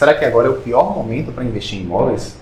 Será que agora é o pior momento para investir em imóveis?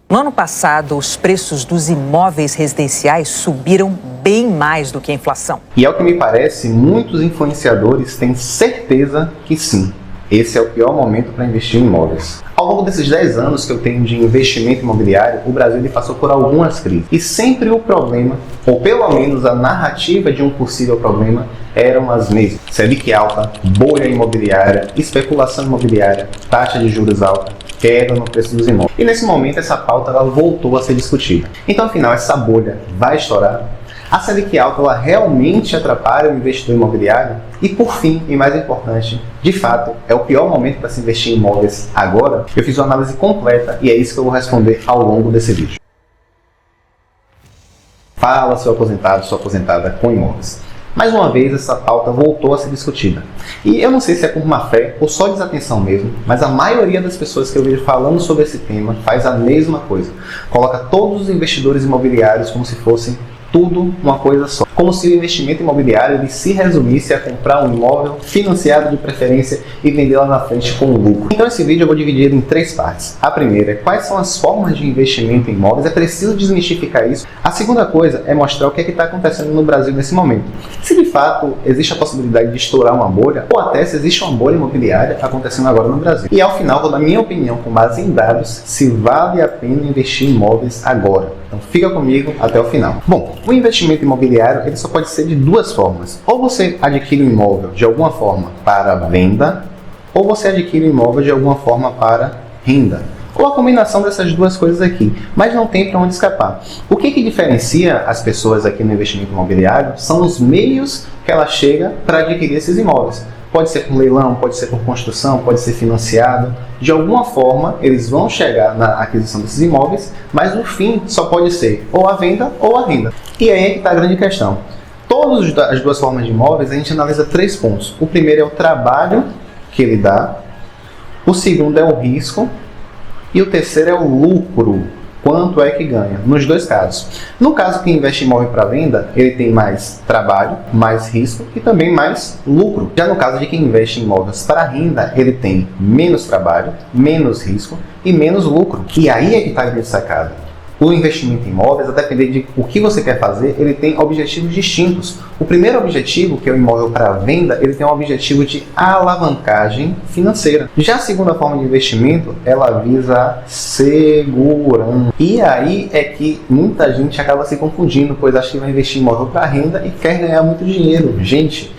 No ano passado, os preços dos imóveis residenciais subiram bem mais do que a inflação. E ao que me parece, muitos influenciadores têm certeza que sim, esse é o pior momento para investir em imóveis. Ao longo desses 10 anos que eu tenho de investimento imobiliário, o Brasil passou por algumas crises. E sempre o problema, ou pelo menos a narrativa de um possível problema, eram as mesmas. Selic alta, bolha imobiliária, especulação imobiliária, taxa de juros alta, queda no preço dos imóveis. E nesse momento essa pauta ela voltou a ser discutida. Então afinal, essa bolha vai estourar? A Selic alta ela realmente atrapalha o investidor imobiliário? E por fim, e mais importante, de fato, é o pior momento para se investir em imóveis agora? Eu fiz uma análise completa e é isso que eu vou responder ao longo desse vídeo. Fala, seu aposentado, sua aposentada com imóveis. Mais uma vez, essa pauta voltou a ser discutida. E eu não sei se é por má fé ou só desatenção mesmo, mas a maioria das pessoas que eu vejo falando sobre esse tema faz a mesma coisa. Coloca todos os investidores imobiliários como se fossem tudo uma coisa só. Como se o investimento imobiliário ele se resumisse a comprar um imóvel financiado de preferência e vender lá na frente com lucro. Então esse vídeo eu vou dividir em 3 partes. A primeira é quais são as formas de investimento em imóveis, é preciso desmistificar isso. A segunda coisa é mostrar o que está acontecendo no Brasil nesse momento. Se de fato existe a possibilidade de estourar uma bolha, ou até se existe uma bolha imobiliária acontecendo agora no Brasil. E ao final vou dar minha opinião com base em dados se vale a pena investir em imóveis agora. Então fica comigo até o final. Bom, o investimento imobiliário ele só pode ser de 2 formas. Ou você adquire um imóvel de alguma forma para venda, ou você adquire um imóvel de alguma forma para renda. Ou a combinação dessas 2 coisas aqui. Mas não tem para onde escapar. O que diferencia as pessoas aqui no investimento imobiliário são os meios que ela chega para adquirir esses imóveis. Pode ser por leilão, pode ser por construção, pode ser financiado. De alguma forma, eles vão chegar na aquisição desses imóveis, mas no fim só pode ser ou a venda ou a renda. E aí é que está a grande questão. Todas as 2 formas de imóveis, a gente analisa 3 pontos. O primeiro é o trabalho que ele dá, o segundo é o risco e o terceiro é o lucro. Quanto é que ganha? Nos 2 casos. No caso que investe em imóvel para venda, ele tem mais trabalho, mais risco e também mais lucro. Já no caso de quem investe em imóveis para renda, ele tem menos trabalho, menos risco e menos lucro. E aí é que está a grande sacada. O investimento em imóveis, a depender de o que você quer fazer, ele tem objetivos distintos. O primeiro objetivo, que é o imóvel para venda, ele tem um objetivo de alavancagem financeira. Já a segunda forma de investimento, ela visa segurança. E aí é que muita gente acaba se confundindo, pois acha que vai investir em imóvel para renda e quer ganhar muito dinheiro. Gente,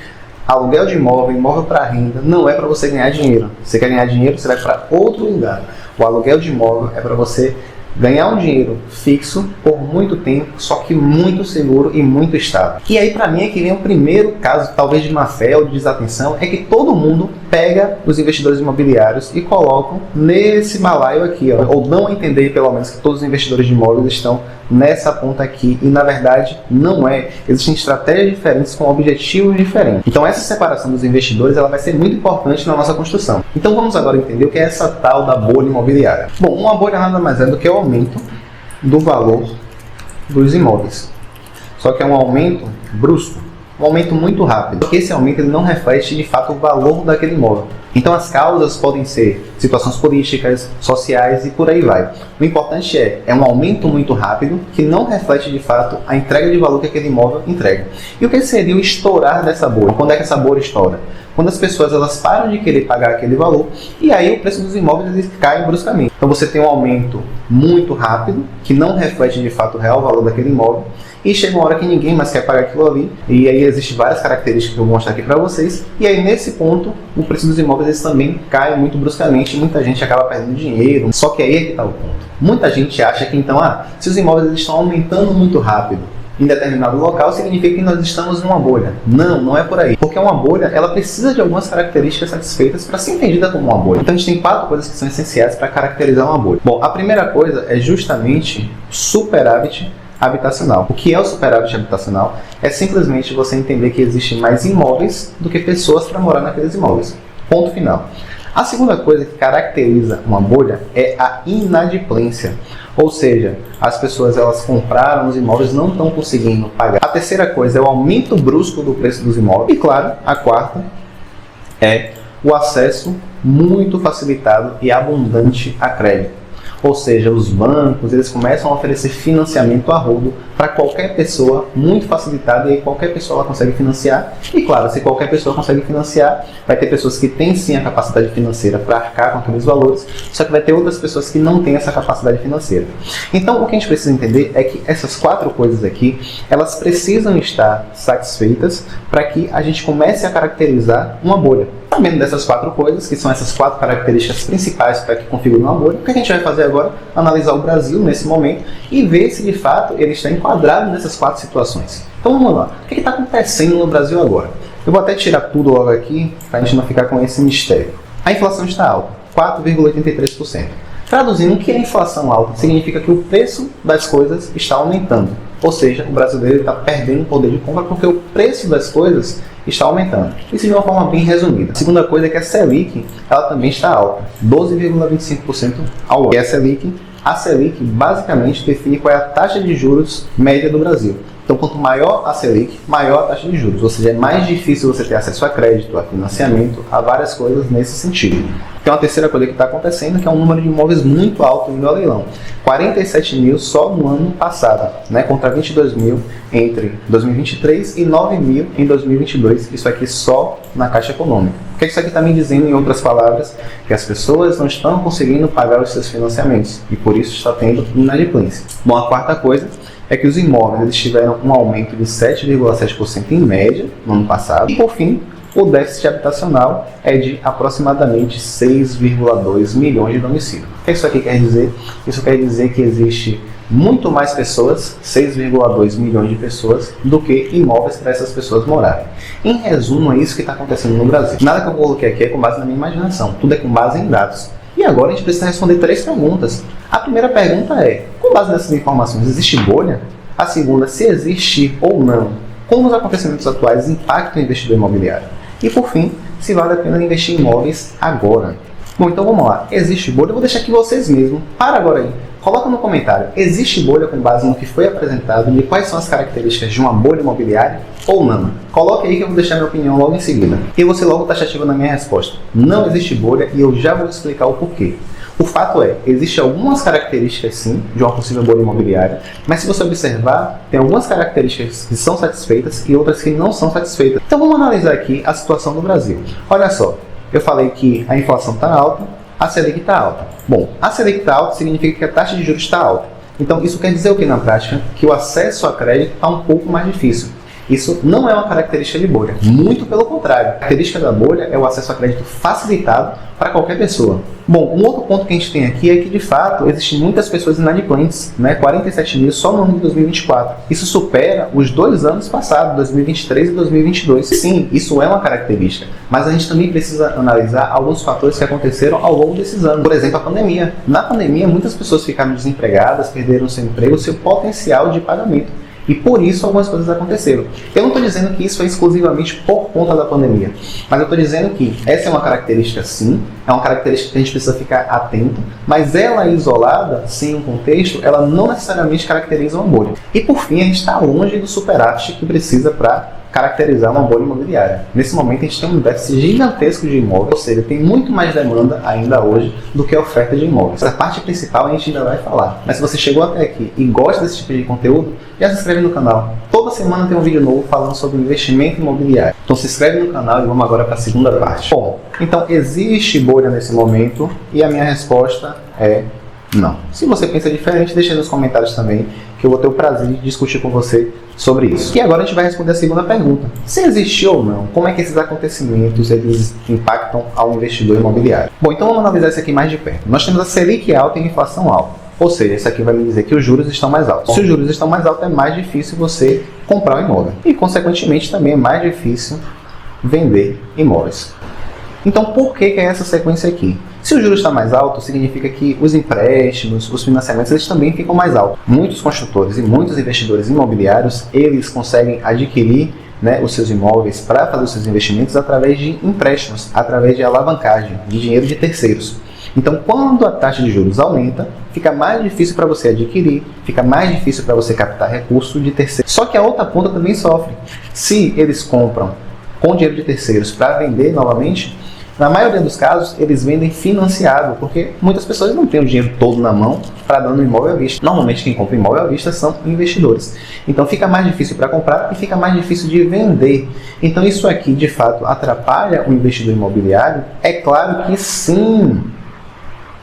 aluguel de imóvel, imóvel para renda, não é para você ganhar dinheiro. Você quer ganhar dinheiro, você vai para outro lugar. O aluguel de imóvel é para você ganhar um dinheiro fixo por muito tempo, só que muito seguro e muito estável. E aí para mim é que vem o primeiro caso, talvez de má fé ou de desatenção, é que todo mundo pega os investidores imobiliários e colocam nesse balaio aqui, ó, ou dão a entender pelo menos que todos os investidores de imóveis estão nessa ponta aqui, e na verdade não é. Existem estratégias diferentes com objetivos diferentes. Então essa separação dos investidores ela vai ser muito importante na nossa construção. Então vamos agora entender o que é essa tal da bolha imobiliária. Bom, uma bolha nada mais é do que o aumento do valor dos imóveis. Só que é um aumento brusco, um aumento muito rápido. Porque esse aumento ele não reflete de fato o valor daquele imóvel. Então as causas podem ser situações políticas, sociais e por aí vai. O importante é um aumento muito rápido que não reflete de fato a entrega de valor que aquele imóvel entrega. E o que seria o estourar dessa bolha? Quando é que essa bolha estoura? Quando as pessoas elas param de querer pagar aquele valor e aí o preço dos imóveis eles caem bruscamente. Então você tem um aumento muito rápido que não reflete de fato o real valor daquele imóvel. E chega uma hora que ninguém mais quer pagar aquilo ali, e aí existem várias características que eu vou mostrar aqui para vocês, e aí nesse ponto, o preço dos imóveis eles também cai muito bruscamente, e muita gente acaba perdendo dinheiro, só que aí é que está o ponto. Muita gente acha que então, se os imóveis eles estão aumentando muito rápido em determinado local, significa que nós estamos numa bolha. Não, não é por aí. Porque uma bolha, ela precisa de algumas características satisfeitas para ser entendida como uma bolha. Então a gente tem 4 coisas que são essenciais para caracterizar uma bolha. Bom, a primeira coisa é justamente superávit habitacional. O que é o superávit habitacional? É simplesmente você entender que existem mais imóveis do que pessoas para morar naqueles imóveis. Ponto final. A segunda coisa que caracteriza uma bolha é a inadimplência. Ou seja, as pessoas elas compraram os imóveis e não estão conseguindo pagar. A terceira coisa é o aumento brusco do preço dos imóveis. E claro, a quarta é o acesso muito facilitado e abundante a crédito. Ou seja, os bancos eles começam a oferecer financiamento a rodo para qualquer pessoa, muito facilitado, e aí qualquer pessoa ela consegue financiar. E claro, se qualquer pessoa consegue financiar, vai ter pessoas que têm sim a capacidade financeira para arcar com aqueles valores, só que vai ter outras pessoas que não têm essa capacidade financeira. Então, o que a gente precisa entender é que essas 4 coisas aqui, elas precisam estar satisfeitas para que a gente comece a caracterizar uma bolha. Sabendo dessas 4 coisas, que são essas 4 características principais para que configure uma bolha, o que a gente vai fazer agora? Analisar o Brasil nesse momento e ver se de fato ele está enquadrado nessas 4 situações. Então vamos lá, o que está acontecendo no Brasil agora? Eu vou até tirar tudo logo aqui para a gente não ficar com esse mistério. A inflação está alta, 4,83%. Traduzindo, o que é inflação alta? Significa que o preço das coisas está aumentando. Ou seja, o brasileiro está perdendo poder de compra porque o preço das coisas está aumentando. Isso de uma forma bem resumida. A segunda coisa é que a Selic ela também está alta, 12,25% ao ano. E a Selic basicamente define qual é a taxa de juros média do Brasil. Então, quanto maior a Selic, maior a taxa de juros. Ou seja, é mais difícil você ter acesso a crédito, a financiamento, a várias coisas nesse sentido. Tem uma terceira coisa que está acontecendo, que é um número de imóveis muito alto indo ao leilão. 47 mil só no ano passado, né, contra 22 mil entre 2023 e 9 mil em 2022. Isso aqui só na Caixa Econômica. O que isso aqui está me dizendo, em outras palavras? Que as pessoas não estão conseguindo pagar os seus financiamentos e por isso está tendo inadimplência. Bom, a quarta coisa é que os imóveis eles tiveram um aumento de 7,7% em média no ano passado. E por fim, o déficit habitacional é de aproximadamente 6,2 milhões de domicílios. O que isso aqui quer dizer? Isso quer dizer que existe muito mais pessoas, 6,2 milhões de pessoas, do que imóveis para essas pessoas morarem. Em resumo, é isso que está acontecendo no Brasil. Nada que eu coloquei aqui é com base na minha imaginação, tudo é com base em dados. E agora a gente precisa responder 3 perguntas. A primeira pergunta é, com base nessas informações, existe bolha? A segunda, se existe ou não, como os acontecimentos atuais impactam o investidor imobiliário? E por fim, se vale a pena investir em imóveis agora. Bom, então vamos lá. Existe bolha? Eu vou deixar aqui vocês mesmos. Para agora aí. Coloca no comentário. Existe bolha com base no que foi apresentado e quais são as características de uma bolha imobiliária ou não? Coloque aí que eu vou deixar minha opinião logo em seguida. E eu vou ser logo taxativo na minha resposta. Não existe bolha e eu já vou explicar o porquê. O fato é, existem algumas características sim de uma possível bolha imobiliária, mas se você observar, tem algumas características que são satisfeitas e outras que não são satisfeitas. Então vamos analisar aqui a situação do Brasil. Olha só, eu falei que a inflação está alta, a Selic está alta. Bom, a Selic está alta significa que a taxa de juros está alta. Então isso quer dizer o que na prática? Que o acesso a crédito está um pouco mais difícil. Isso não é uma característica de bolha, muito pelo contrário. A característica da bolha é o acesso a crédito facilitado para qualquer pessoa. Bom, um outro ponto que a gente tem aqui é que, de fato, existem muitas pessoas inadimplentes, né? 47 mil só no ano de 2024. Isso supera os 2 anos passados, 2023 e 2022. Sim, isso é uma característica, mas a gente também precisa analisar alguns fatores que aconteceram ao longo desses anos. Por exemplo, a pandemia. Na pandemia, muitas pessoas ficaram desempregadas, perderam seu emprego, seu potencial de pagamento. E por isso algumas coisas aconteceram. Eu não estou dizendo que isso é exclusivamente por conta da pandemia, mas eu estou dizendo que essa é uma característica sim, é uma característica que a gente precisa ficar atento, mas ela isolada, sem um contexto, ela não necessariamente caracteriza uma bolha. E por fim, a gente está longe do superávit que precisa para caracterizar uma bolha imobiliária. Nesse momento a gente tem um déficit gigantesco de imóveis, ou seja, tem muito mais demanda ainda hoje do que a oferta de imóveis. Essa parte principal a gente ainda vai falar. Mas se você chegou até aqui e gosta desse tipo de conteúdo, já se inscreve no canal. Toda semana tem um vídeo novo falando sobre investimento imobiliário. Então se inscreve no canal e vamos agora para a segunda parte. Bom, então existe bolha nesse momento e a minha resposta é não. Se você pensa diferente, deixa aí nos comentários também, que eu vou ter o prazer de discutir com você sobre isso. E agora a gente vai responder a segunda pergunta. Se existe ou não, como é que esses acontecimentos eles impactam ao investidor imobiliário? Bom, então vamos analisar isso aqui mais de perto. Nós temos a Selic alta e a inflação alta. Ou seja, isso aqui vai me dizer que os juros estão mais altos. Se os juros estão mais altos, é mais difícil você comprar um imóvel. E, consequentemente, também é mais difícil vender imóveis. Então, por que é essa sequência aqui? Se o juros está mais alto, significa que os empréstimos, os financiamentos, eles também ficam mais altos. Muitos construtores e muitos investidores imobiliários, eles conseguem adquirir, né, os seus imóveis para fazer os seus investimentos através de empréstimos, através de alavancagem, de dinheiro de terceiros. Então, quando a taxa de juros aumenta, fica mais difícil para você adquirir, fica mais difícil para você captar recursos de terceiros. Só que a outra ponta também sofre. Se eles compram com dinheiro de terceiros para vender novamente, na maioria dos casos, eles vendem financiado, porque muitas pessoas não têm o dinheiro todo na mão para dar no imóvel à vista. Normalmente, quem compra imóvel à vista são investidores. Então, fica mais difícil para comprar e fica mais difícil de vender. Então, isso aqui, de fato, atrapalha o investidor imobiliário? É claro que sim!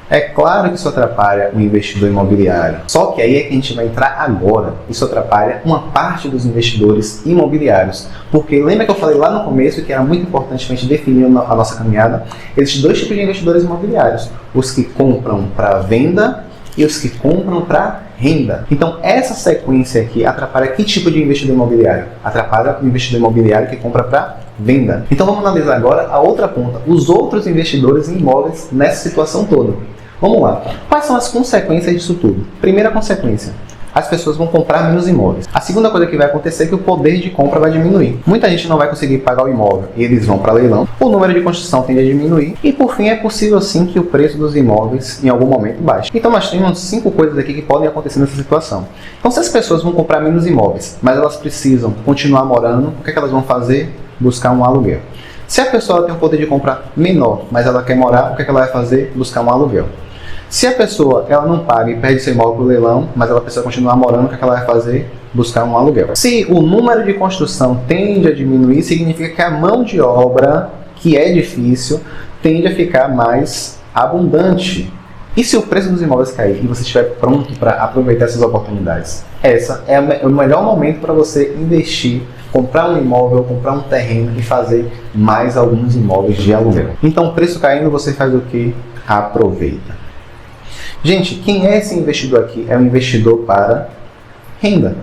É claro que isso atrapalha o investidor imobiliário. Só que aí é que a gente vai entrar agora. Isso atrapalha uma parte dos investidores imobiliários. Porque lembra que eu falei lá no começo que era muito importante a gente definir a nossa caminhada? Existem dois tipos de investidores imobiliários. Os que compram para venda e os que compram para renda. Então, essa sequência aqui atrapalha que tipo de investidor imobiliário? Atrapalha o investidor imobiliário que compra para venda. Então, vamos analisar agora a outra ponta, os outros investidores em imóveis nessa situação toda. Vamos lá. Quais são as consequências disso tudo? Primeira consequência, as pessoas vão comprar menos imóveis. A segunda coisa que vai acontecer é que o poder de compra vai diminuir. Muita gente não vai conseguir pagar o imóvel e eles vão para leilão. O número de construção tende a diminuir. E por fim, é possível sim que o preço dos imóveis em algum momento baixe. Então nós temos 5 coisas aqui que podem acontecer nessa situação. Então se as pessoas vão comprar menos imóveis, mas elas precisam continuar morando, o que elas vão fazer? Buscar um aluguel. Se a pessoa tem um poder de compra menor, mas ela quer morar, o que ela vai fazer? Buscar um aluguel. Se a pessoa ela não paga e perde seu imóvel para o leilão, mas ela precisa continuar morando, o que ela vai fazer? Buscar um aluguel. Se o número de construção tende a diminuir, significa que a mão de obra, que é difícil, tende a ficar mais abundante. E se o preço dos imóveis cair e você estiver pronto para aproveitar essas oportunidades? Essa é o melhor momento para você investir, comprar um imóvel, comprar um terreno e fazer mais alguns imóveis de aluguel. Então, o preço caindo, você faz o quê? Aproveita. Gente, quem é esse investidor aqui? É um investidor para renda.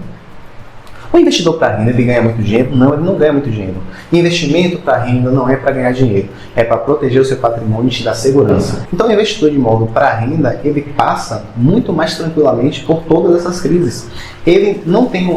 O investidor para renda, ele ganha muito dinheiro? Não, ele não ganha muito dinheiro. Investimento para renda não é para ganhar dinheiro, é para proteger o seu patrimônio e te dar segurança. Então, o investidor de imóvel para renda, ele passa muito mais tranquilamente por todas essas crises. Ele não tem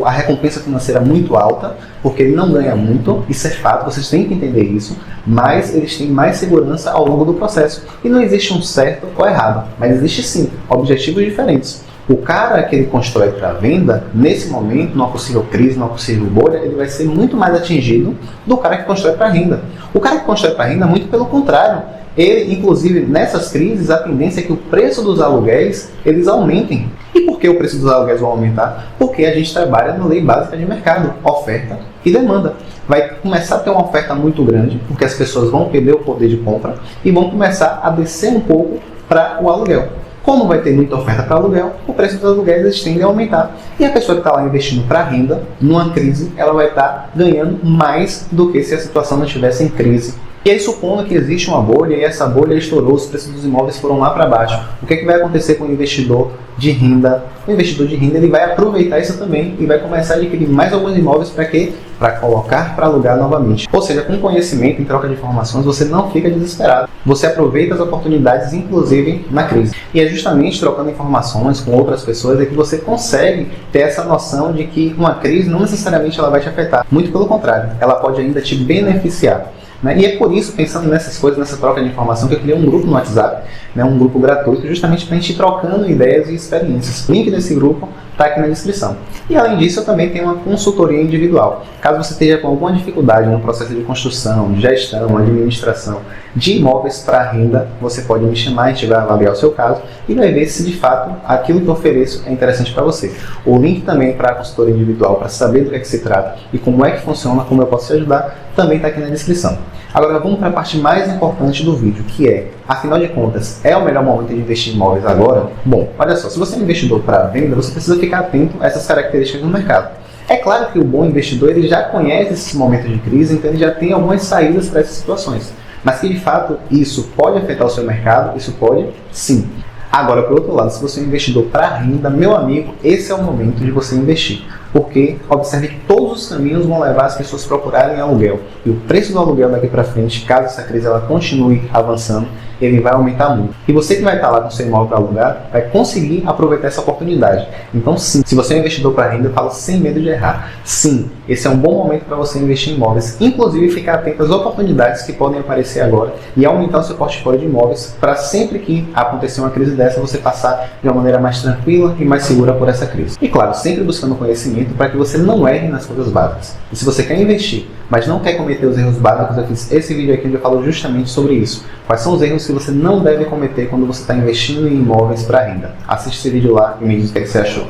a recompensa financeira muito alta, porque ele não ganha muito, isso é fato, vocês têm que entender isso, mas eles têm mais segurança ao longo do processo. E não existe um certo ou errado, mas existe sim objetivos diferentes. O cara que ele constrói para venda, nesse momento, numa possível crise, numa possível bolha, ele vai ser muito mais atingido do cara que constrói para renda. O cara que constrói para renda, muito pelo contrário. Ele, inclusive, nessas crises, a tendência é que o preço dos aluguéis, eles aumentem. E por que o preço dos aluguéis vão aumentar? Porque a gente trabalha na lei básica de mercado, oferta e demanda. Vai começar a ter uma oferta muito grande, porque as pessoas vão perder o poder de compra e vão começar a descer um pouco para o aluguel. Como vai ter muita oferta para aluguel, o preço dos aluguéis tende a aumentar. E a pessoa que está lá investindo para renda, numa crise, ela vai estar ganhando mais do que se a situação não estivesse em crise. E aí, supondo que existe uma bolha e essa bolha estourou, os preços dos imóveis foram lá para baixo, o que vai acontecer com o investidor de renda? O investidor de renda ele vai aproveitar isso também e vai começar a adquirir mais alguns imóveis para quê? Para colocar para alugar novamente. Ou seja, com conhecimento, em troca de informações, você não fica desesperado. Você aproveita as oportunidades, inclusive na crise. E é justamente trocando informações com outras pessoas é que você consegue ter essa noção de que uma crise não necessariamente ela vai te afetar. Muito pelo contrário, ela pode ainda te beneficiar. E é por isso, pensando nessas coisas, nessa troca de informação, que eu criei um grupo no WhatsApp, um grupo gratuito, justamente para a gente ir trocando ideias e experiências. O link desse grupo está aqui na descrição. E além disso, eu também tenho uma consultoria individual. Caso você esteja com alguma dificuldade no processo de construção, de gestão, administração de imóveis para renda, você pode me chamar, a gente vai avaliar o seu caso e vai ver se de fato aquilo que eu ofereço é interessante para você. O link também para a consultoria individual, para saber do que é que se trata e como é que funciona, como eu posso te ajudar, também está aqui na descrição. Agora vamos para a parte mais importante do vídeo, que é, afinal de contas, é o melhor momento de investir em imóveis agora? Bom, olha só, se você é um investidor para venda, você precisa ficar atento a essas características no mercado. É claro que o bom investidor ele já conhece esses momentos de crise, então ele já tem algumas saídas para essas situações. Mas que de fato isso pode afetar o seu mercado, isso pode sim. Agora, por outro lado, se você é um investidor para renda, meu amigo, esse é o momento de você investir. Porque observe que todos os caminhos vão levar as pessoas a procurarem aluguel. E o preço do aluguel daqui para frente, caso essa crise ela continue avançando, ele vai aumentar muito. E você que vai estar lá com seu imóvel para alugar, vai conseguir aproveitar essa oportunidade. Então sim, se você é um investidor para renda, eu falo sem medo de errar. Sim, esse é um bom momento para você investir em imóveis, inclusive ficar atento às oportunidades que podem aparecer agora e aumentar o seu portfólio de imóveis para sempre que acontecer uma crise dessa, você passar de uma maneira mais tranquila e mais segura por essa crise. E claro, sempre buscando conhecimento para que você não erre nas coisas básicas. E se você quer investir, mas não quer cometer os erros básicos, eu fiz esse vídeo aqui onde eu falo justamente sobre isso. Quais são os erros que você não deve cometer quando você está investindo em imóveis para renda? Assiste esse vídeo lá e me diz o que você achou.